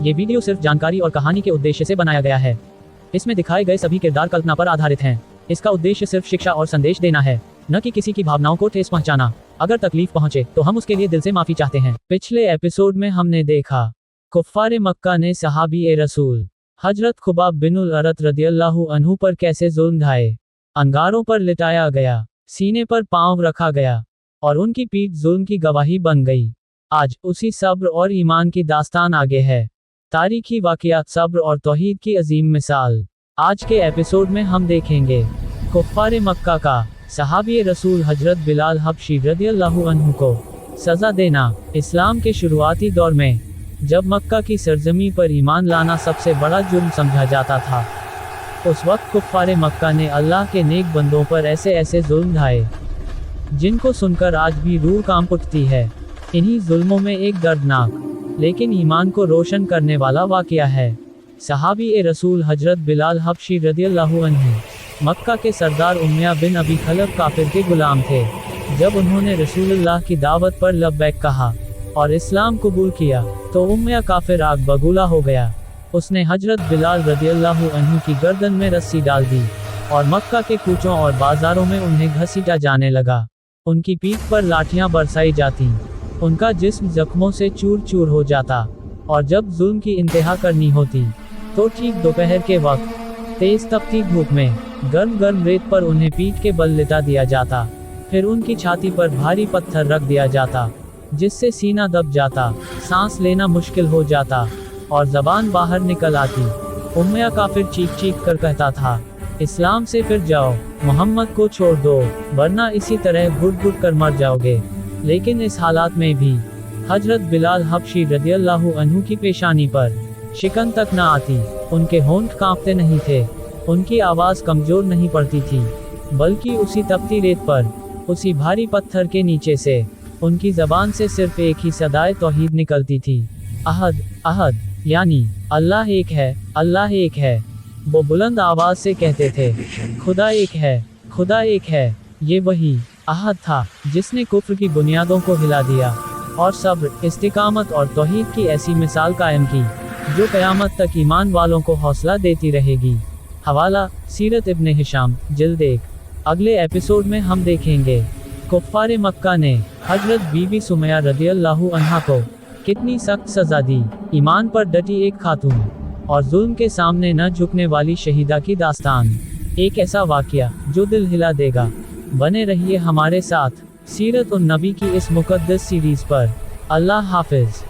ये वीडियो सिर्फ जानकारी और कहानी के उद्देश्य से बनाया गया है। इसमें दिखाए गए सभी किरदार कल्पना पर आधारित हैं। इसका उद्देश्य सिर्फ शिक्षा और संदेश देना है, न कि किसी की भावनाओं को ठेस पहुंचाना। अगर तकलीफ पहुंचे तो हम उसके लिए दिल से माफी चाहते हैं। पिछले एपिसोड में हमने देखा कुफ्फारे मक्का ने सहाबी रसूल हजरत खुबाब बिनुल अरत रदियल्लाहु अन्हु पर कैसे जुल्म ढाए, अंगारों पर लिटाया गया, सीने पर पांव रखा गया और उनकी पीठ जुल्म की गवाही बन गई। आज उसी सब्र और ईमान की दास्तान आगे है। तारीखी वाक़ियात, सब्र और तौहीद की अजीम मिसाल। आज के एपिसोड में हम देखेंगे कुफ्फारे मक्का का सहाबी रसूल हजरत बिलाल हबशी रदियल्लाहु अन्हु को सज़ा देना। इस्लाम के शुरुआती दौर में जब मक्का की सरजमी पर ईमान लाना सबसे बड़ा जुर्म समझा जाता था, उस वक्त कुफ्फारे मक्का ने अल्लाह के नेक बंदों पर ऐसे जुल्म ढाए जिनको सुनकर आज भी रूह कांप उठती है। इन्हीं जुल्मों में एक दर्दनाक लेकिन ईमान को रोशन करने वाला वाक़या है। सहाबी रसूल हजरत बिलाल हबशी रदियल्लाहु अन्हु मक्का के सरदार उम्या बिन अबी खलफ काफिर के गुलाम थे। जब उन्होंने रसूलुल्लाह की दावत पर लब्बैक कहा और इस्लाम कबूल किया तो उम्या काफिर आग बगूला हो गया। उसने हजरत बिलाल रदियल्लाहु अन्हु की गर्दन में रस्सी डाल दी और मक्का के कूचों और बाजारों में उन्हें घसीटा जाने लगा। उनकी पीठ पर लाठियां बरसाई जाती, उनका जिस्म जख्मों से चूर चूर हो जाता और जब जुल्म की इंतहा करनी होती तो ठीक दोपहर के वक्त तेज तपती धूप में गर्म रेत पर उन्हें पीठ के बल लिटा दिया जाता। फिर उनकी छाती पर भारी पत्थर रख दिया जाता जिससे सीना दब जाता, सांस लेना मुश्किल हो जाता और जबान बाहर निकल आती। उम्या काफिर चीख कर कहता था, इस्लाम से फिर जाओ, मोहम्मद को छोड़ दो, वरना इसी तरह घुट कर मर जाओगे। लेकिन इस हालात में भी हजरत बिलाल हबशी रदियल्लाहु अन्हु की पेशानी पर शिकन तक न आती। उनके होंठ कांपते नहीं थे, उनकी आवाज़ कमज़ोर नहीं पड़ती थी, बल्कि उसी तपती रेत पर, उसी भारी पत्थर के नीचे से उनकी ज़बान से सिर्फ एक ही सदाए तौहीद निकलती थी, अहद अहद, यानी अल्लाह एक है, अल्लाह एक है। वो बुलंद आवाज़ से कहते थे, खुदा एक है, खुदा एक है। ये वही अहद था जिसने कुफ्र की बुनियादों को हिला दिया और सब्र, इस्तिकामत और तौहीद की ऐसी मिसाल कायम की जो क़यामत तक ईमान वालों को हौसला देती रहेगी। हवाला सीरत इब्ने हिशाम, जिल्द 1। अगले एपिसोड में हम देखेंगे कुफ्फारे मक्का ने हजरत बीबी सुमैया रदियल्लाहु अन्हा को कितनी सख्त सज़ा दी। ईमान पर डटी एक खातून और जुल्म के सामने न झुकने वाली शहीदा की दास्तान, एक ऐसा वाक़या जो दिल हिला देगा। बने रहिए हमारे साथ सीरत उन नबी की इस मुक़द्दस सीरीज़ पर। अल्लाह हाफ़िज़।